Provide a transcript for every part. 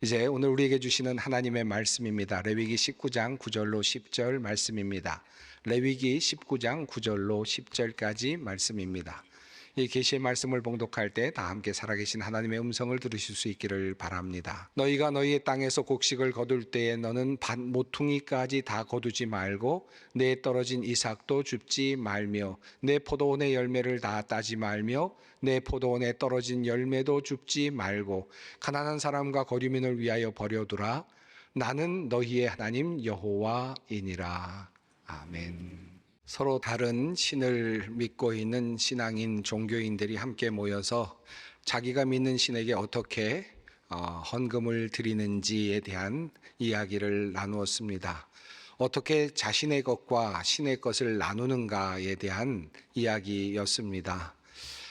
이제 오늘 우리에게 주시는 하나님의 말씀입니다. 레위기 19장 9절로 10절 말씀입니다. 레위기 19장 9절로 10절까지 말씀입니다. 이 계시의 말씀을 봉독할 때 다 함께 살아계신 하나님의 음성을 들으실 수 있기를 바랍니다. 너희가 너희의 땅에서 곡식을 거둘 때에 너는 밭 모퉁이까지 다 거두지 말고 내 떨어진 이삭도 줍지 말며 내 포도원의 열매를 다 따지 말며 내 포도원에 떨어진 열매도 줍지 말고 가난한 사람과 거류민을 위하여 버려두라. 나는 너희의 하나님 여호와이니라. 아멘. 서로 다른 신을 믿고 있는 신앙인 종교인들이 함께 모여서 자기가 믿는 신에게 어떻게 헌금을 드리는지에 대한 이야기를 나누었습니다. 어떻게 자신의 것과 신의 것을 나누는가에 대한 이야기였습니다.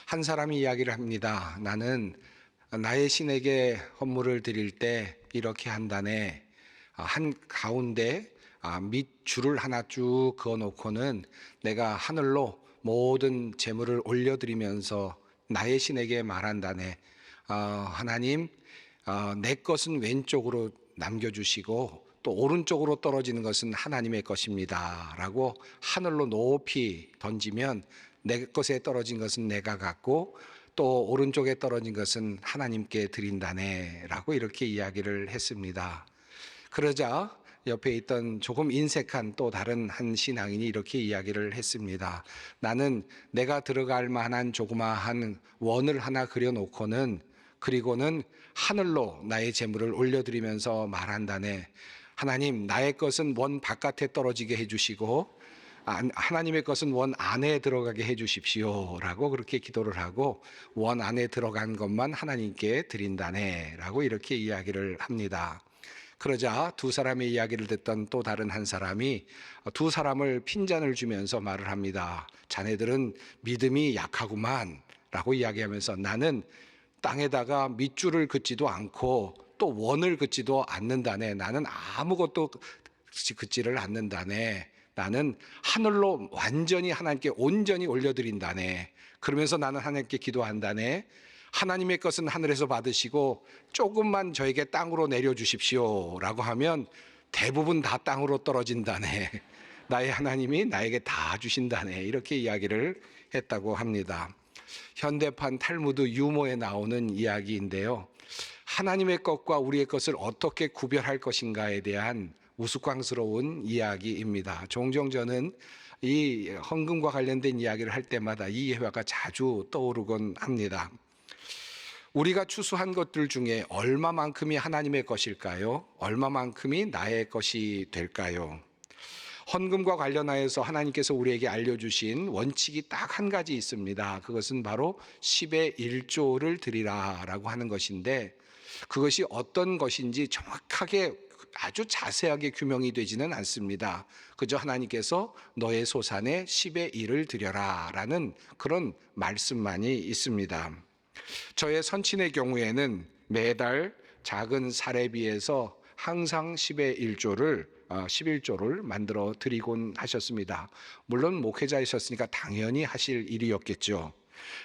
한 사람이 이야기를 합니다. 나는 나의 신에게 헌물을 드릴 때 이렇게 한다네. 한 가운데 밑줄을 하나 쭉 그어놓고는 내가 하늘로 모든 재물을 올려드리면서 나의 신에게 말한다네. 하나님, 내 것은 왼쪽으로 남겨주시고 또 오른쪽으로 떨어지는 것은 하나님의 것입니다 라고 하늘로 높이 던지면 내 것에 떨어진 것은 내가 갖고 또 오른쪽에 떨어진 것은 하나님께 드린다네 라고 이렇게 이야기를 했습니다. 그러자 옆에 있던 조금 인색한 또 다른 한 신앙인이 이렇게 이야기를 했습니다. 나는 내가 들어갈 만한 조그마한 원을 하나 그려놓고는 그리고는 하늘로 나의 재물을 올려드리면서 말한다네. 하나님, 나의 것은 원 바깥에 떨어지게 해주시고 하나님의 것은 원 안에 들어가게 해주십시오 라고 그렇게 기도를 하고 원 안에 들어간 것만 하나님께 드린다네 라고 이렇게 이야기를 합니다. 그러자 두 사람의 이야기를 듣던 또 다른 한 사람이 두 사람을 핀잔을 주면서 말을 합니다. 자네들은 믿음이 약하구만 라고 이야기하면서 나는 땅에다가 밑줄을 긋지도 않고 또 원을 긋지도 않는다네. 나는 아무것도 긋지를 않는다네. 나는 하늘로 완전히 하나님께 온전히 올려드린다네. 그러면서 나는 하나님께 기도한다네. 하나님의 것은 하늘에서 받으시고 조금만 저에게 땅으로 내려주십시오 라고 하면 대부분 다 땅으로 떨어진다네. 나의 하나님이 나에게 다 주신다네. 이렇게 이야기를 했다고 합니다. 현대판 탈무드 유머에 나오는 이야기인데요. 하나님의 것과 우리의 것을 어떻게 구별할 것인가에 대한 우스꽝스러운 이야기입니다. 종종 저는 이 헌금과 관련된 이야기를 할 때마다 이 예화가 자주 떠오르곤 합니다. 우리가 추수한 것들 중에 얼마만큼이 하나님의 것일까요? 얼마만큼이 나의 것이 될까요? 헌금과 관련하여서 하나님께서 우리에게 알려주신 원칙이 딱 한 가지 있습니다. 그것은 바로 10의 1조를 드리라 라고 하는 것인데 그것이 어떤 것인지 정확하게 아주 자세하게 규명이 되지는 않습니다. 그저 하나님께서 너의 소산의 10의 1을 드려라 라는 그런 말씀만이 있습니다. 저의 선친의 경우에는 매달 작은 사례비에서 항상 10의 1조를 11조를 만들어 드리곤 하셨습니다. 물론 목회자이셨으니까 당연히 하실 일이었겠죠.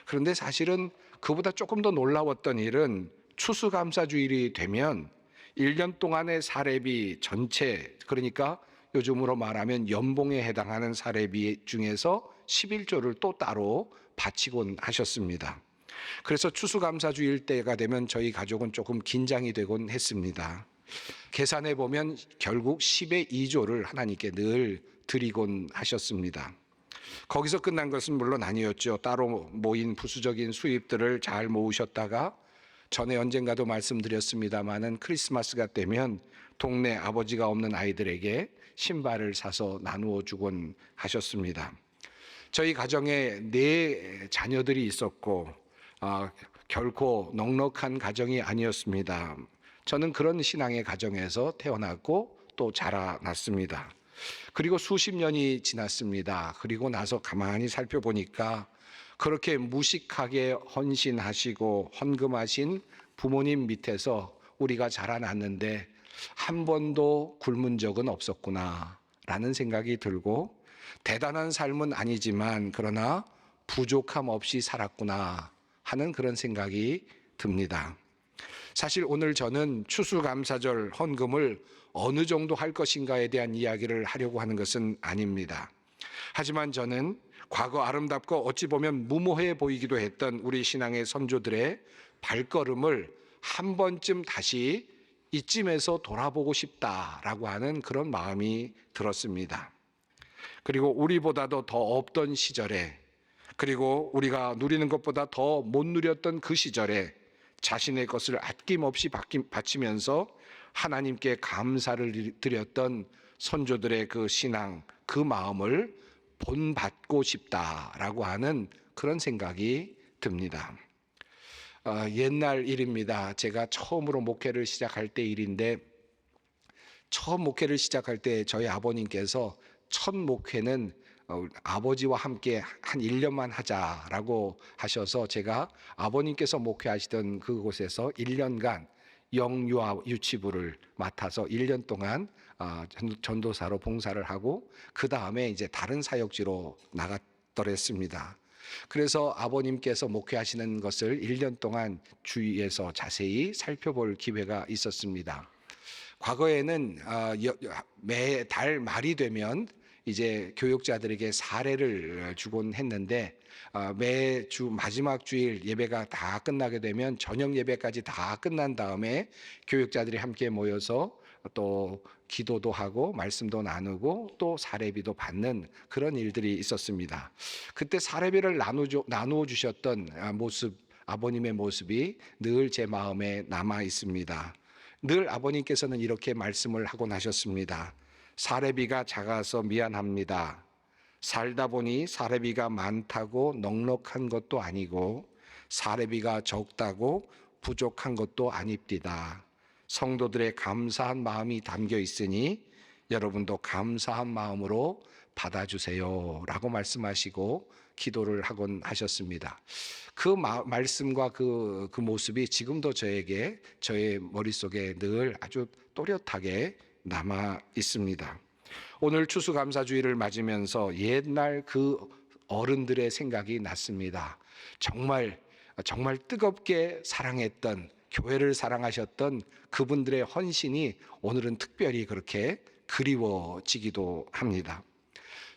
그런데 사실은 그보다 조금 더 놀라웠던 일은 추수감사주일이 되면 1년 동안의 사례비 전체, 그러니까 요즘으로 말하면 연봉에 해당하는 사례비 중에서 11조를 또 따로 바치곤 하셨습니다. 그래서 추수감사주일 때가 되면 저희 가족은 조금 긴장이 되곤 했습니다. 계산해 보면 결국 10의 2조를 하나님께 늘 드리곤 하셨습니다. 거기서 끝난 것은 물론 아니었죠. 따로 모인 부수적인 수입들을 잘 모으셨다가 전에 언젠가도 말씀드렸습니다마는 크리스마스가 되면 동네 아버지가 없는 아이들에게 신발을 사서 나누어 주곤 하셨습니다. 저희 가정에 4 자녀들이 있었고 결코 넉넉한 가정이 아니었습니다. 저는 그런 신앙의 가정에서 태어났고 또 자라났습니다. 그리고 수십 년이 지났습니다. 그리고 나서 가만히 살펴보니까 그렇게 무식하게 헌신하시고 헌금하신 부모님 밑에서 우리가 자라났는데 한 번도 굶은 적은 없었구나 라는 생각이 들고 대단한 삶은 아니지만 그러나 부족함 없이 살았구나 하는 그런 생각이 듭니다. 사실 오늘 저는 추수감사절 헌금을 어느 정도 할 것인가에 대한 이야기를 하려고 하는 것은 아닙니다. 하지만 저는 과거 아름답고 어찌 보면 무모해 보이기도 했던 우리 신앙의 선조들의 발걸음을 한 번쯤 다시 이쯤에서 돌아보고 싶다라고 하는 그런 마음이 들었습니다. 그리고 우리보다도 더 없던 시절에, 그리고 우리가 누리는 것보다 더 못 누렸던 그 시절에 자신의 것을 아낌없이 바치면서 하나님께 감사를 드렸던 선조들의 그 신앙, 그 마음을 본받고 싶다라고 하는 그런 생각이 듭니다. 옛날 일입니다. 제가 처음으로 목회를 시작할 때 일인데, 처음 목회를 시작할 때 저희 아버님께서 첫 목회는 아버지와 함께 한 1년만 하자라고 하셔서 제가 아버님께서 목회하시던 그곳에서 1년간 영유아 유치부를 맡아서 1년 동안 전도사로 봉사를 하고 그 다음에 이제 다른 사역지로 나갔더랬습니다. 그래서 아버님께서 목회하시는 것을 1년 동안 주위에서 자세히 살펴볼 기회가 있었습니다. 과거에는 매달 말이 되면 이제 교육자들에게 사례를 주곤 했는데 매주 마지막 주일 예배가 다 끝나게 되면 저녁 예배까지 다 끝난 다음에 교육자들이 함께 모여서 또 기도도 하고 말씀도 나누고 또 사례비도 받는 그런 일들이 있었습니다. 그때 사례비를 나누어 주셨던 모습, 아버님의 모습이 늘 제 마음에 남아 있습니다. 늘 아버님께서는 이렇게 말씀을 하곤 하셨습니다. 사례비가 작아서 미안합니다. 살다 보니 사례비가 많다고 넉넉한 것도 아니고 사례비가 적다고 부족한 것도 아닙니다. 성도들의 감사한 마음이 담겨 있으니 여러분도 감사한 마음으로 받아주세요 라고 말씀하시고 기도를 하곤 하셨습니다. 그 말씀과 그 모습이 지금도 저에게 저의 머릿속에 늘 아주 또렷하게 남아 있습니다. 오늘 추수감사주의를 맞으면서 옛날 그 어른들의 생각이 났습니다. 정말 뜨겁게 사랑했던, 교회를 사랑하셨던 그분들의 헌신이 오늘은 특별히 그렇게 그리워지기도 합니다.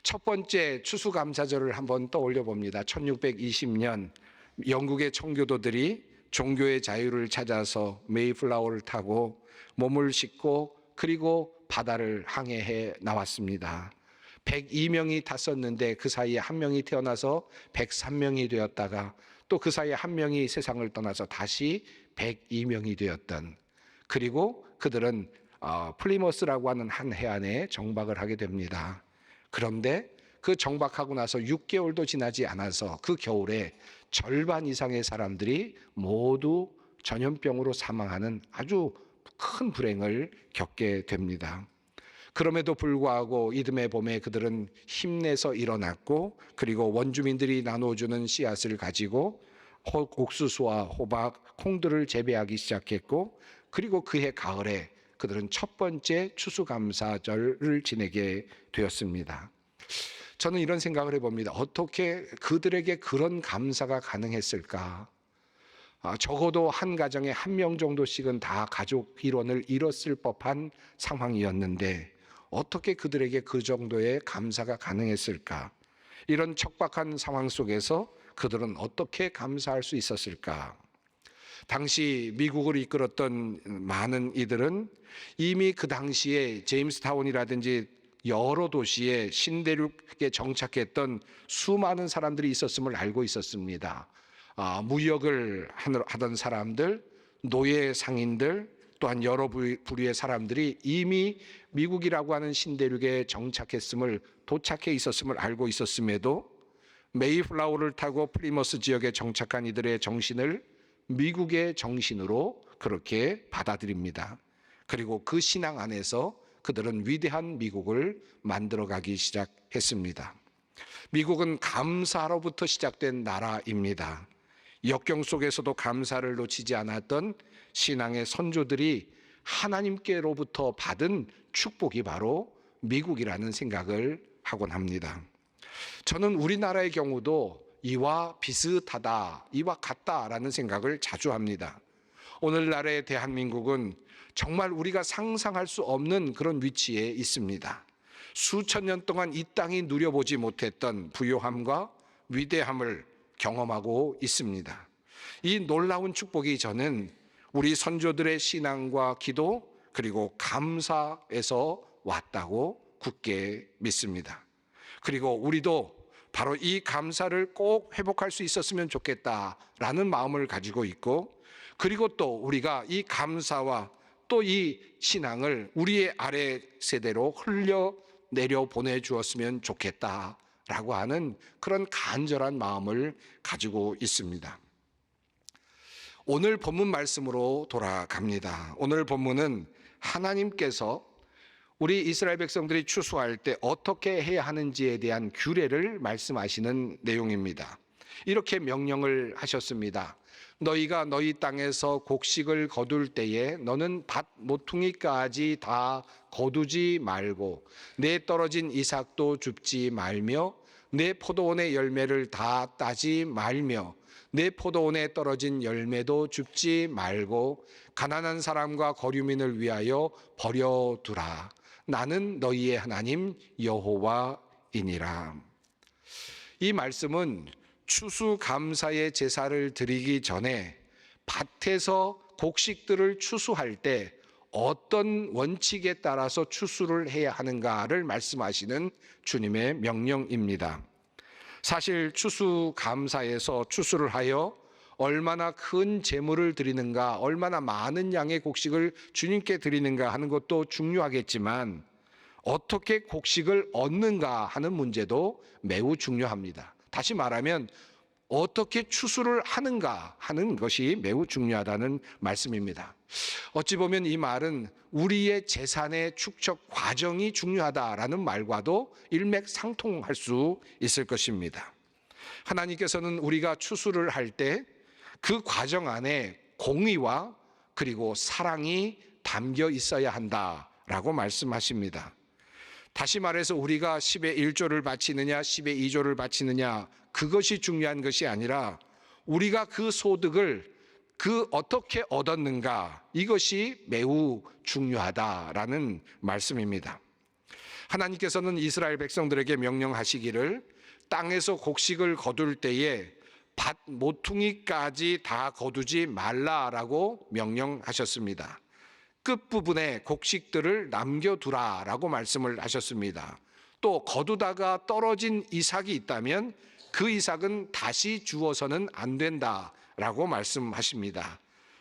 첫 번째 추수감사절을 한번 떠올려 봅니다. 1620년 영국의 청교도들이 종교의 자유를 찾아서 메이플라워를 타고 몸을 싣고 그리고 바다를 항해해 나왔습니다. 102명이 탔었는데 그 사이에 한 명이 태어나서 103명이 되었다가 또 그 사이에 한 명이 세상을 떠나서 다시 102명이 되었던, 그리고 그들은 플리머스라고 하는 한 해안에 정박을 하게 됩니다. 그런데 그 정박하고 나서 6개월도 지나지 않아서 그 겨울에 절반 이상의 사람들이 모두 전염병으로 사망하는 아주 큰 불행을 겪게 됩니다. 그럼에도 불구하고 이듬해 봄에 그들은 힘내서 일어났고, 그리고 원주민들이 나눠주는 씨앗을 가지고 옥수수와 호박, 콩들을 재배하기 시작했고, 그리고 그해 가을에 그들은 첫 번째 추수감사절을 지내게 되었습니다. 저는 이런 생각을 해봅니다. 어떻게 그들에게 그런 감사가 가능했을까? 적어도 한 가정에 한 명 정도씩은 다 가족 일원을 잃었을 법한 상황이었는데 어떻게 그들에게 그 정도의 감사가 가능했을까? 이런 척박한 상황 속에서 그들은 어떻게 감사할 수 있었을까? 당시 미국을 이끌었던 많은 이들은 이미 그 당시에 제임스타운이라든지 여러 도시에 신대륙에 정착했던 수많은 사람들이 있었음을 알고 있었습니다. 무역을 하던 사람들, 노예 상인들, 또한 여러 부류의 사람들이 이미 미국이라고 하는 신대륙에 도착해 있었음을 알고 있었음에도 메이플라워를 타고 플리머스 지역에 정착한 이들의 정신을 미국의 정신으로 그렇게 받아들입니다. 그리고 그 신앙 안에서 그들은 위대한 미국을 만들어가기 시작했습니다. 미국은 감사로부터 시작된 나라입니다. 역경 속에서도 감사를 놓치지 않았던 신앙의 선조들이 하나님께로부터 받은 축복이 바로 미국이라는 생각을 하곤 합니다. 저는 우리나라의 경우도 이와 비슷하다, 이와 같다라는 생각을 자주 합니다. 오늘날의 대한민국은 정말 우리가 상상할 수 없는 그런 위치에 있습니다. 수천 년 동안 이 땅이 누려보지 못했던 부요함과 위대함을 경험하고 있습니다. 이 놀라운 축복이 저는 우리 선조들의 신앙과 기도 그리고 감사에서 왔다고 굳게 믿습니다. 그리고 우리도 바로 이 감사를 꼭 회복할 수 있었으면 좋겠다라는 마음을 가지고 있고, 그리고 또 우리가 이 감사와 또 이 신앙을 우리의 아래 세대로 흘려내려 보내주었으면 좋겠다라고 하는 그런 간절한 마음을 가지고 있습니다. 오늘 본문 말씀으로 돌아갑니다. 오늘 본문은 하나님께서 우리 이스라엘 백성들이 추수할 때 어떻게 해야 하는지에 대한 규례를 말씀하시는 내용입니다. 이렇게 명령을 하셨습니다. 너희가 너희 땅에서 곡식을 거둘 때에 너는 밭 모퉁이까지 다 거두지 말고 내 떨어진 이삭도 줍지 말며 내 포도원의 열매를 다 따지 말며 내 포도원에 떨어진 열매도 줍지 말고 가난한 사람과 거류민을 위하여 버려두라. 나는 너희의 하나님 여호와이니라. 이 말씀은 추수감사의 제사를 드리기 전에 밭에서 곡식들을 추수할 때 어떤 원칙에 따라서 추수를 해야 하는가를 말씀하시는 주님의 명령입니다. 사실 추수감사에서 추수를 하여 얼마나 큰 제물을 드리는가, 얼마나 많은 양의 곡식을 주님께 드리는가 하는 것도 중요하겠지만 어떻게 곡식을 얻는가 하는 문제도 매우 중요합니다. 다시 말하면 어떻게 추수를 하는가 하는 것이 매우 중요하다는 말씀입니다. 어찌 보면 이 말은 우리의 재산의 축적 과정이 중요하다라는 말과도 일맥상통할 수 있을 것입니다. 하나님께서는 우리가 추수를 할 때 그 과정 안에 공의와 그리고 사랑이 담겨 있어야 한다라고 말씀하십니다. 다시 말해서 우리가 10의 1조를 바치느냐 10의 2조를 바치느냐 그것이 중요한 것이 아니라 우리가 그 소득을 어떻게 얻었는가, 이것이 매우 중요하다라는 말씀입니다. 하나님께서는 이스라엘 백성들에게 명령하시기를 땅에서 곡식을 거둘 때에 밭 모퉁이까지 다 거두지 말라라고 명령하셨습니다. 끝부분에 곡식들을 남겨두라라고 말씀을 하셨습니다. 또 거두다가 떨어진 이삭이 있다면 그 이삭은 다시 주어서는 안 된다라고 말씀하십니다.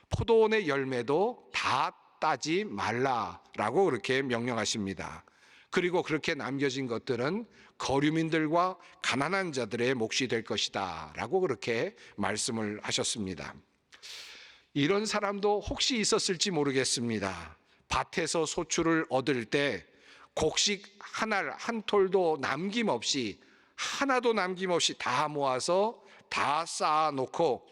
포도원의 열매도 다 따지 말라라고 그렇게 명령하십니다. 그리고 그렇게 남겨진 것들은 거류민들과 가난한 자들의 몫이 될 것이다 라고 그렇게 말씀을 하셨습니다. 이런 사람도 혹시 있었을지 모르겠습니다. 밭에서 소출을 얻을 때 곡식 한 알 한 톨도 남김없이, 하나도 남김없이 다 모아서 다 쌓아놓고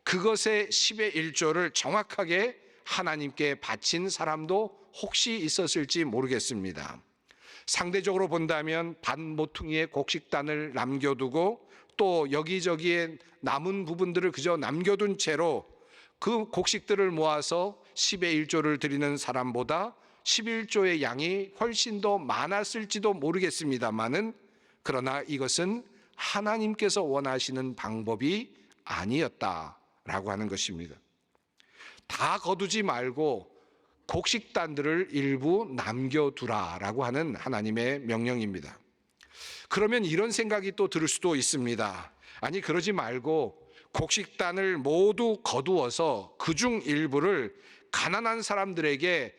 그것의 10의 1조를 정확하게 하나님께 바친 사람도 혹시 있었을지 모르겠습니다. 상대적으로 본다면 밭 모퉁이에 곡식단을 남겨두고 또 여기저기에 남은 부분들을 그저 남겨둔 채로 그 곡식들을 모아서 10의 1조를 드리는 사람보다 11조의 양이 훨씬 더 많았을지도 모르겠습니다만은, 그러나 이것은 하나님께서 원하시는 방법이 아니었다라고 하는 것입니다. 다 거두지 말고 곡식단들을 일부 남겨두라라고 하는 하나님의 명령입니다. 그러면 이런 생각이 또 들 수도 있습니다. 아니, 그러지 말고 곡식단을 모두 거두어서 그중 일부를 가난한 사람들에게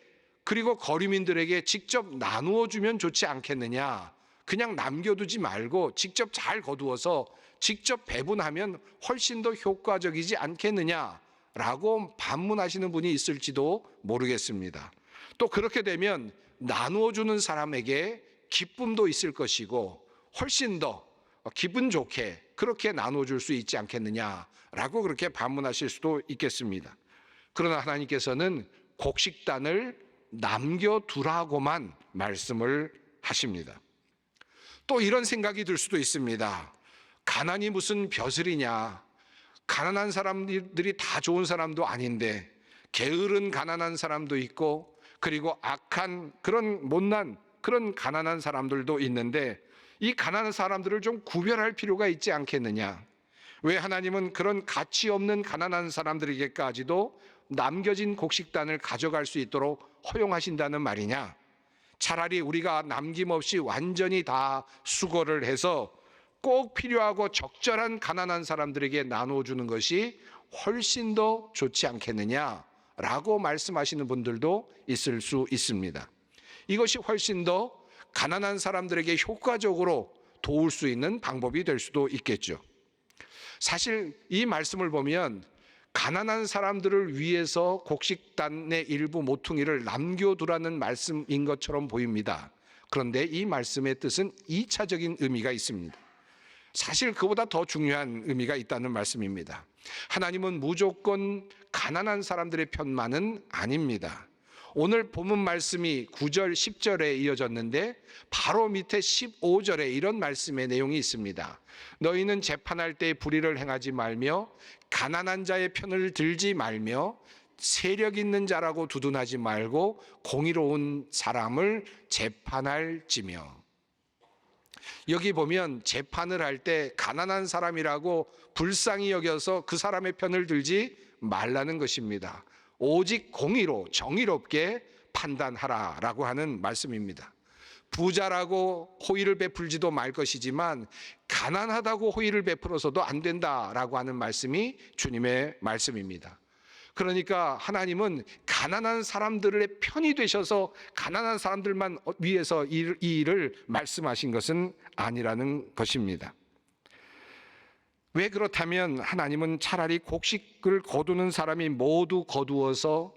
그리고 거류민들에게 직접 나누어 주면 좋지 않겠느냐, 그냥 남겨두지 말고 직접 잘 거두어서 직접 배분하면 훨씬 더 효과적이지 않겠느냐라고 반문하시는 분이 있을지도 모르겠습니다. 또 그렇게 되면 나누어 주는 사람에게 기쁨도 있을 것이고 훨씬 더 기분 좋게 그렇게 나눠줄 수 있지 않겠느냐라고 그렇게 반문하실 수도 있겠습니다. 그러나 하나님께서는 곡식단을 남겨두라고만 말씀을 하십니다. 또 이런 생각이 들 수도 있습니다. 가난이 무슨 벼슬이냐, 가난한 사람들이 다 좋은 사람도 아닌데 게으른 가난한 사람도 있고, 그리고 악한 그런 못난 그런 가난한 사람들도 있는데, 이 가난한 사람들을 좀 구별할 필요가 있지 않겠느냐? 왜 하나님은 그런 가치 없는 가난한 사람들에게까지도 남겨진 곡식단을 가져갈 수 있도록 허용하신다는 말이냐? 차라리 우리가 남김없이 완전히 다 수거를 해서 꼭 필요하고 적절한 가난한 사람들에게 나눠주는 것이 훨씬 더 좋지 않겠느냐라고 말씀하시는 분들도 있을 수 있습니다. 이것이 훨씬 더 가난한 사람들에게 효과적으로 도울 수 있는 방법이 될 수도 있겠죠. 사실 이 말씀을 보면 가난한 사람들을 위해서 곡식단의 일부 모퉁이를 남겨두라는 말씀인 것처럼 보입니다. 그런데 이 말씀의 뜻은 2차적인 의미가 있습니다. 사실 그보다 더 중요한 의미가 있다는 말씀입니다. 하나님은 무조건 가난한 사람들의 편만은 아닙니다. 오늘 본문 말씀이 9절, 10절에 이어졌는데 바로 밑에 15절에 이런 말씀의 내용이 있습니다. 너희는 재판할 때 불의를 행하지 말며 가난한 자의 편을 들지 말며 세력 있는 자라고 두둔하지 말고 공의로운 사람을 재판할지며. 여기 보면 재판을 할 때 가난한 사람이라고 불쌍히 여겨서 그 사람의 편을 들지 말라는 것입니다. 오직 공의로 정의롭게 판단하라라고 하는 말씀입니다. 부자라고 호의를 베풀지도 말 것이지만 가난하다고 호의를 베풀어서도 안 된다라고 하는 말씀이 주님의 말씀입니다. 그러니까 하나님은 가난한 사람들의 편이 되셔서 가난한 사람들만 위해서 이 일을 말씀하신 것은 아니라는 것입니다. 왜 그렇다면 하나님은 차라리 곡식을 거두는 사람이 모두 거두어서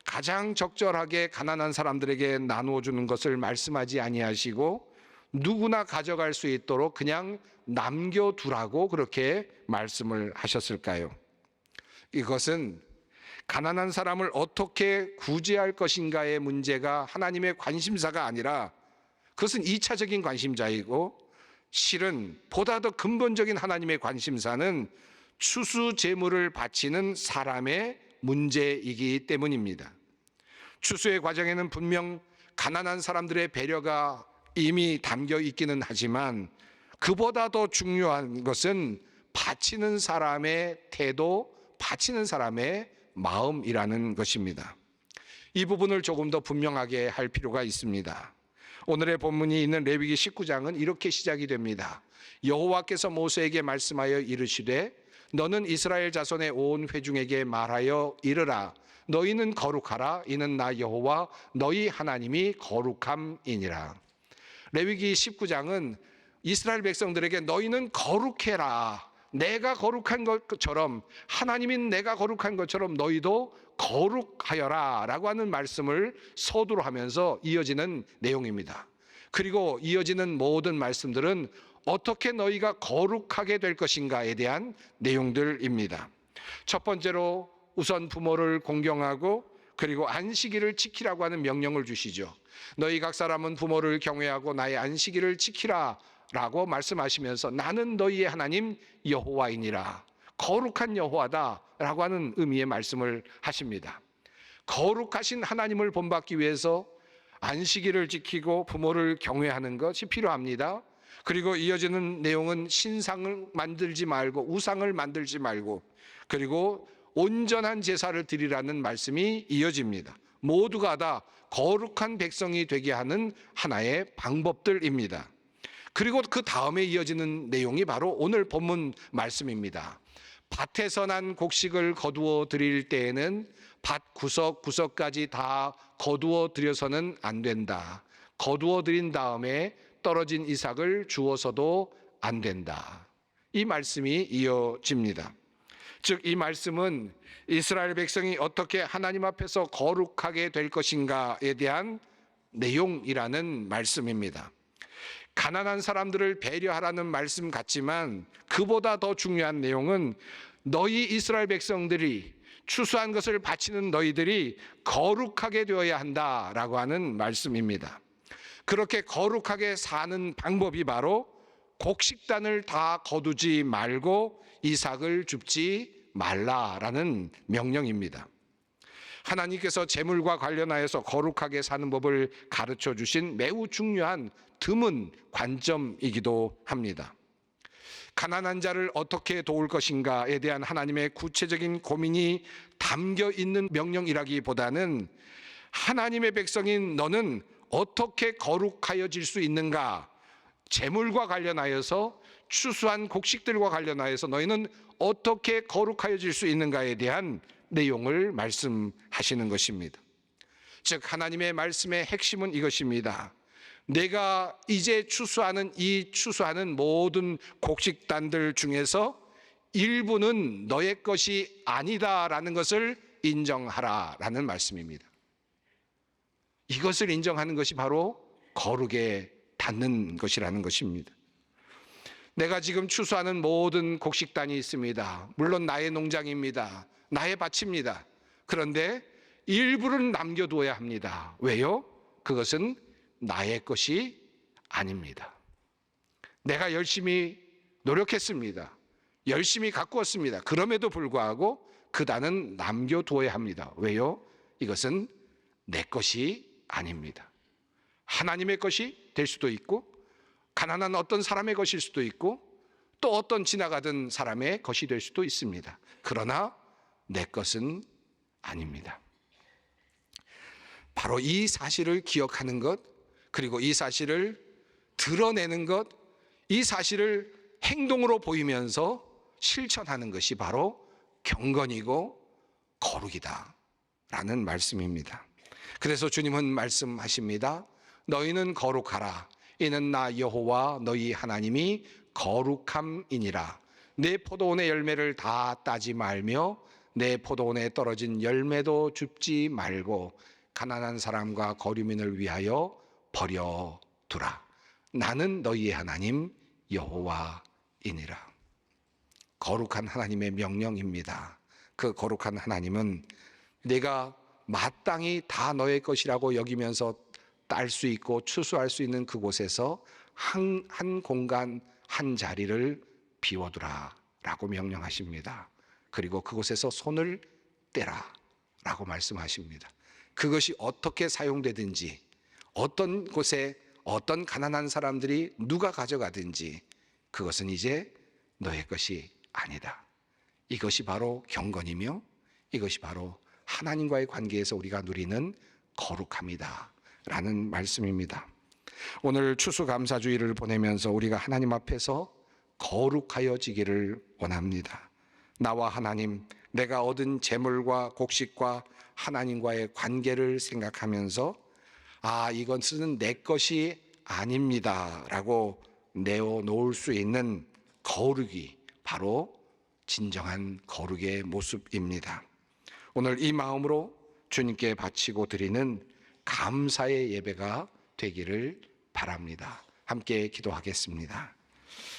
가장 적절하게 가난한 사람들에게 나누어 주는 것을 말씀하지 아니하시고 누구나 가져갈 수 있도록 그냥 남겨두라고 그렇게 말씀을 하셨을까요? 이것은 가난한 사람을 어떻게 구제할 것인가의 문제가 하나님의 관심사가 아니라 그것은 2차적인 관심자이고, 실은 보다 더 근본적인 하나님의 관심사는 추수 제물을 바치는 사람의 문제이기 때문입니다. 추수의 과정에는 분명 가난한 사람들의 배려가 이미 담겨 있기는 하지만 그보다 더 중요한 것은 바치는 사람의 태도, 바치는 사람의 마음이라는 것입니다. 이 부분을 조금 더 분명하게 할 필요가 있습니다. 오늘의 본문이 있는 레위기 19장은 이렇게 시작이 됩니다. 여호와께서 모세에게 말씀하여 이르시되 너는 이스라엘 자손의 온 회중에게 말하여 이르라. 너희는 거룩하라. 이는 나 여호와 너희 하나님이 거룩함이니라. 레위기 19장은 이스라엘 백성들에게 너희는 거룩해라. 내가 거룩한 것처럼, 하나님인 내가 거룩한 것처럼 너희도 거룩하여라 라고 하는 말씀을 서두로 하면서 이어지는 내용입니다. 그리고 이어지는 모든 말씀들은 어떻게 너희가 거룩하게 될 것인가에 대한 내용들입니다. 첫 번째로 우선 부모를 공경하고 그리고 안식일을 지키라고 하는 명령을 주시죠. 너희 각 사람은 부모를 경외하고 나의 안식일을 지키라 라고 말씀하시면서 나는 너희의 하나님 여호와이니라, 거룩한 여호와다 라고 하는 의미의 말씀을 하십니다. 거룩하신 하나님을 본받기 위해서 안식일을 지키고 부모를 경외하는 것이 필요합니다. 그리고 이어지는 내용은 신상을 만들지 말고 우상을 만들지 말고 그리고 온전한 제사를 드리라는 말씀이 이어집니다. 모두가 다 거룩한 백성이 되게 하는 하나의 방법들입니다. 그리고 그 다음에 이어지는 내용이 바로 오늘 본문 말씀입니다. 밭에서 난 곡식을 거두어 드릴 때에는 밭 구석구석까지 다 거두어 드려서는 안 된다. 거두어 드린 다음에 떨어진 이삭을 주어서도 안 된다. 이 말씀이 이어집니다. 즉 이 말씀은 이스라엘 백성이 어떻게 하나님 앞에서 거룩하게 될 것인가에 대한 내용이라는 말씀입니다. 가난한 사람들을 배려하라는 말씀 같지만 그보다 더 중요한 내용은 너희 이스라엘 백성들이 추수한 것을 바치는 너희들이 거룩하게 되어야 한다라고 하는 말씀입니다. 그렇게 거룩하게 사는 방법이 바로 곡식단을 다 거두지 말고 이삭을 줍지 말라라는 명령입니다. 하나님께서 재물과 관련하여서 거룩하게 사는 법을 가르쳐 주신 매우 중요한 드문 관점이기도 합니다. 가난한 자를 어떻게 도울 것인가에 대한 하나님의 구체적인 고민이 담겨 있는 명령이라기보다는 하나님의 백성인 너는 어떻게 거룩하여질 수 있는가, 재물과 관련하여서 추수한 곡식들과 관련하여서 너희는 어떻게 거룩하여질 수 있는가에 대한 내용을 말씀하시는 것입니다. 즉 하나님의 말씀의 핵심은 이것입니다. 내가 이제 추수하는 모든 곡식단들 중에서 일부는 너의 것이 아니다라는 것을 인정하라라는 말씀입니다. 이것을 인정하는 것이 바로 거룩에 닿는 것이라는 것입니다. 내가 지금 추수하는 모든 곡식단이 있습니다. 물론 나의 농장입니다. 나의 밭입니다. 그런데 일부를 남겨두어야 합니다. 왜요? 그것은 나의 것이 아닙니다. 내가 열심히 노력했습니다. 열심히 가꾸었습니다. 그럼에도 불구하고 그 단은 남겨두어야 합니다. 왜요? 이것은 내 것이 아닙니다. 하나님의 것이 될 수도 있고, 가난한 어떤 사람의 것일 수도 있고, 또 어떤 지나가던 사람의 것이 될 수도 있습니다. 그러나 내 것은 아닙니다. 바로 이 사실을 기억하는 것, 그리고 이 사실을 드러내는 것, 이 사실을 행동으로 보이면서 실천하는 것이 바로 경건이고 거룩이다 라는 말씀입니다. 그래서 주님은 말씀하십니다. 너희는 거룩하라. 이는 나 여호와 너희 하나님이 거룩함이니라. 내 포도원의 열매를 다 따지 말며 내 포도원에 떨어진 열매도 줍지 말고 가난한 사람과 거류민을 위하여 버려두라. 나는 너희의 하나님 여호와이니라. 거룩한 하나님의 명령입니다. 그 거룩한 하나님은 내가 마땅히 다 너의 것이라고 여기면서 딸 수 있고 추수할 수 있는 그곳에서 한 공간 한 자리를 비워두라 라고 명령하십니다. 그리고 그곳에서 손을 떼라 라고 말씀하십니다. 그것이 어떻게 사용되든지, 어떤 곳에 어떤 가난한 사람들이 누가 가져가든지 그것은 이제 너의 것이 아니다. 이것이 바로 경건이며 이것이 바로 하나님과의 관계에서 우리가 누리는 거룩함이다 라는 말씀입니다. 오늘 추수감사주의를 보내면서 우리가 하나님 앞에서 거룩하여지기를 원합니다. 나와 하나님, 내가 얻은 재물과 곡식과 하나님과의 관계를 생각하면서 이것은 내 것이 아닙니다 라고 내어놓을 수 있는 거룩이 바로 진정한 거룩의 모습입니다. 오늘 이 마음으로 주님께 바치고 드리는 감사의 예배가 되기를 바랍니다. 함께 기도하겠습니다.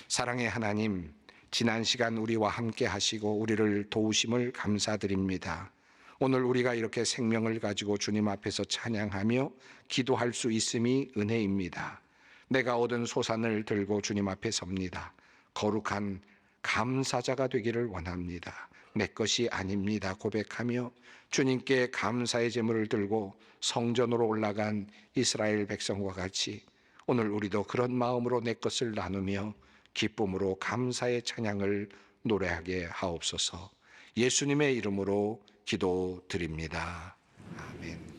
사랑의 하나님, 지난 시간 우리와 함께 하시고 우리를 도우심을 감사드립니다. 오늘 우리가 이렇게 생명을 가지고 주님 앞에서 찬양하며 기도할 수 있음이 은혜입니다. 내가 얻은 소산을 들고 주님 앞에 섭니다. 거룩한 감사자가 되기를 원합니다. 내 것이 아닙니다 고백하며 주님께 감사의 제물을 들고 성전으로 올라간 이스라엘 백성과 같이 오늘 우리도 그런 마음으로 내 것을 나누며 기쁨으로 감사의 찬양을 노래하게 하옵소서. 예수님의 이름으로 기도드립니다. 아멘.